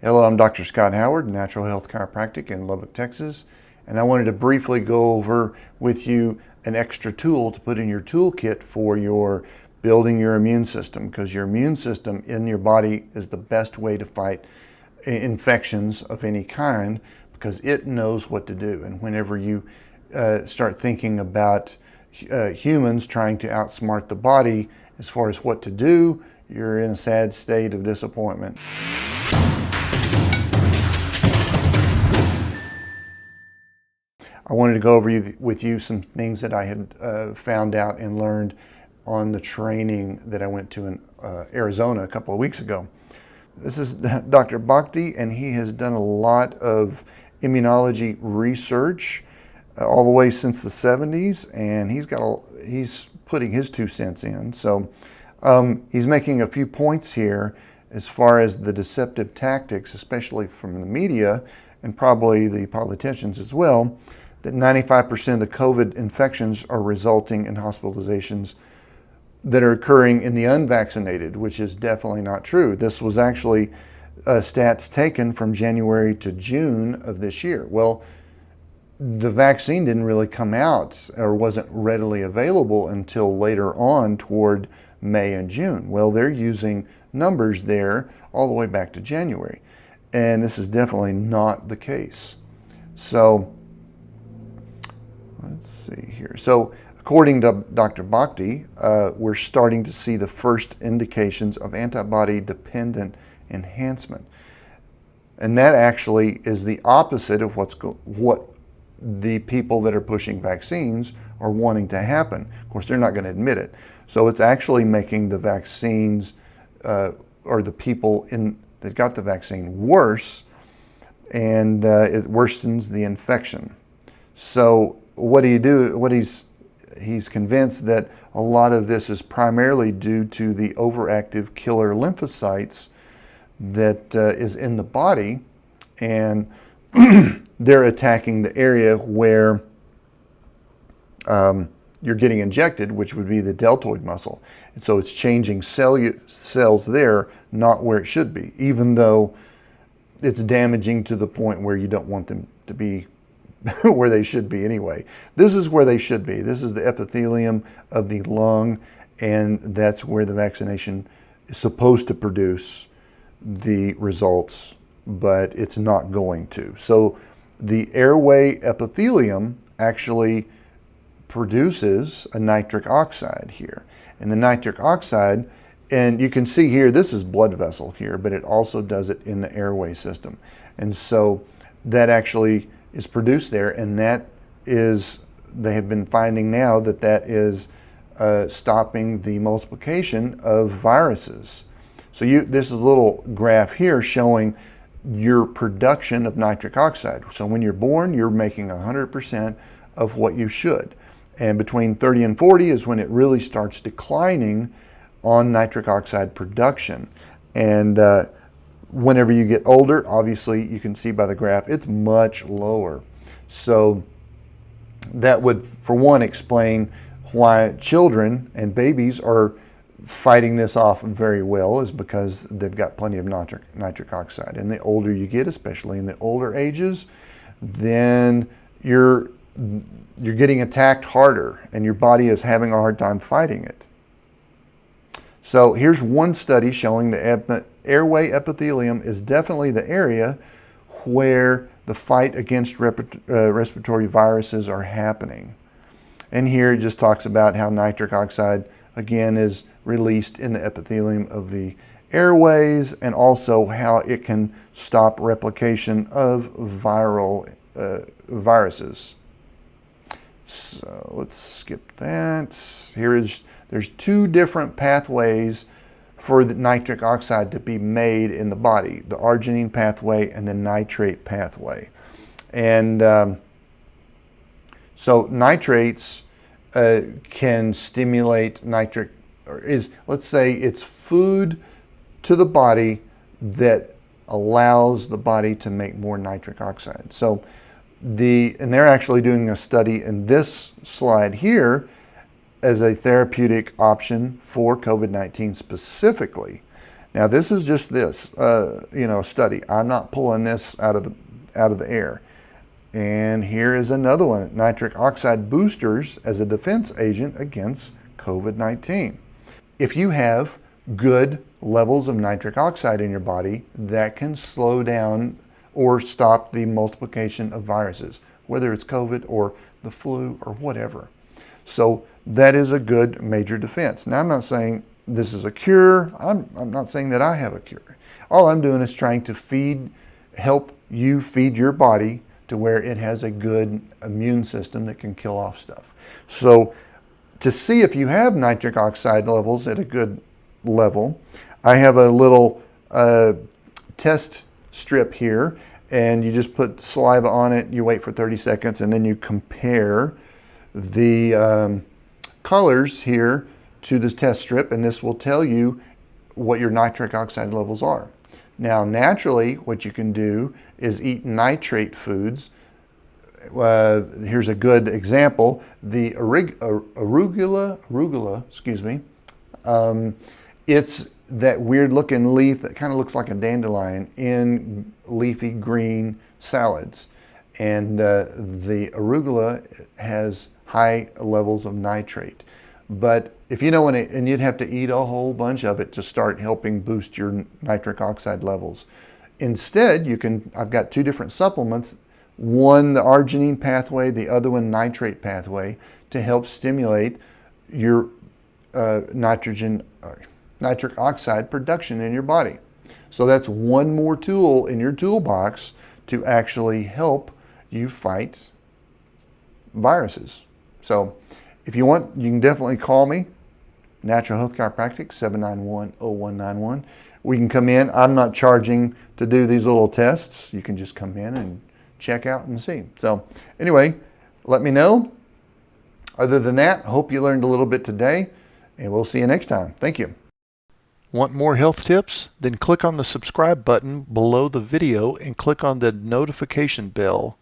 Hello, I'm Dr. Scott Howard, Natural Health Chiropractic in Lubbock, Texas, and I wanted to briefly go over with you an extra tool to put in your toolkit for your building your immune system, because your immune system in your body is the best way to fight infections of any kind, because it knows what to do. And whenever you start thinking about humans trying to outsmart the body as far as what to do, you're in a sad state of disappointment. I wanted to go over with you some things that I had found out and learned on the training that I went to in Arizona a couple of weeks ago. This is Dr. Bhakti, and he has done a lot of immunology research all the way since the 70s, and he's putting his 2 cents in. So he's making a few points here as far as the deceptive tactics, especially from the media and probably the politicians as well, that 95% of the COVID infections are resulting in hospitalizations that are occurring in the unvaccinated, which is definitely not true. This was actually stats taken from January to June of this year. Well, the vaccine didn't really come out or wasn't readily available until later on toward May and June. Well, they're using numbers there all the way back to January. And this is definitely not the case. So let's see here. So according to Dr. Bhakti, we're starting to see the first indications of antibody-dependent enhancement. And that actually is the opposite of what the people that are pushing vaccines are wanting to happen. Of course, they're not going to admit it. So it's actually making the vaccines or the people that got the vaccine worse, and it worsens the infection. So what do you do? He's convinced that a lot of this is primarily due to the overactive killer lymphocytes that is in the body, and they're attacking the area where you're getting injected, which would be the deltoid muscle. And so it's changing cells there, not where it should be, even though it's damaging to the point where you don't want them to be where they should be anyway. This is where they should be. This is the epithelium of the lung, and that's where the vaccination is supposed to produce the results, but it's not going to. So the airway epithelium actually produces a nitric oxide here. And the nitric oxide, and you can see here, this is blood vessel here, but it also does it in the airway system. And so that actually is produced there, and that is, they have been finding now that that is stopping the multiplication of viruses. So this is a little graph here showing your production of nitric oxide. So when you're born, you're making 100% of what you should. And between 30 and 40 is when it really starts declining on nitric oxide production. And whenever you get older, obviously you can see by the graph, it's much lower. So that would, for one, explain why children and babies are fighting this off very well, is because they've got plenty of nitric oxide. And the older you get, especially in the older ages, then you're getting attacked harder, and your body is having a hard time fighting it. So here's one study showing the airway epithelium is definitely the area where the fight against respiratory viruses are happening. And here it just talks about how nitric oxide, again, is released in the epithelium of the airways, and also how it can stop replication of viral viruses. So let's skip that. There's 2 different pathways for the nitric oxide to be made in the body: the arginine pathway and the nitrate pathway. And so nitrates can stimulate nitric, let's say it's food to the body that allows the body to make more nitric oxide. So and they're actually doing a study in this slide here as a therapeutic option for COVID-19 specifically. Now this is just study. I'm not pulling this out of the air. And here is another one, nitric oxide boosters as a defense agent against COVID-19. If you have good levels of nitric oxide in your body, that can slow down or stop the multiplication of viruses, whether it's COVID or the flu or whatever. So that is a good major defense. Now, I'm not saying this is a cure. I'm not saying that I have a cure. All I'm doing is trying to help you feed your body to where it has a good immune system that can kill off stuff. So to see if you have nitric oxide levels at a good level, I have a little test strip here, and you just put saliva on it, you wait for 30 seconds, and then you compare the colors here to this test strip, and this will tell you what your nitric oxide levels are. Now, naturally, what you can do is eat nitrate foods. Here's a good example. The arugula, excuse me. It's that weird looking leaf that kind of looks like a dandelion in leafy green salads. And the arugula has high levels of nitrate. But if you know, and you'd have to eat a whole bunch of it to start helping boost your nitric oxide levels. Instead, I've got two different supplements, one the arginine pathway, the other one nitrate pathway, to help stimulate your nitric oxide production in your body. So that's one more tool in your toolbox to actually help you fight viruses. So if you want, you can definitely call me, Natural Health Chiropractic, 791-0191. We can come in. I'm not charging to do these little tests. You can just come in and check out and see. So anyway, let me know. Other than that, I hope you learned a little bit today, and we'll see you next time. Thank you. Want more health tips? Then click on the subscribe button below the video and click on the notification bell.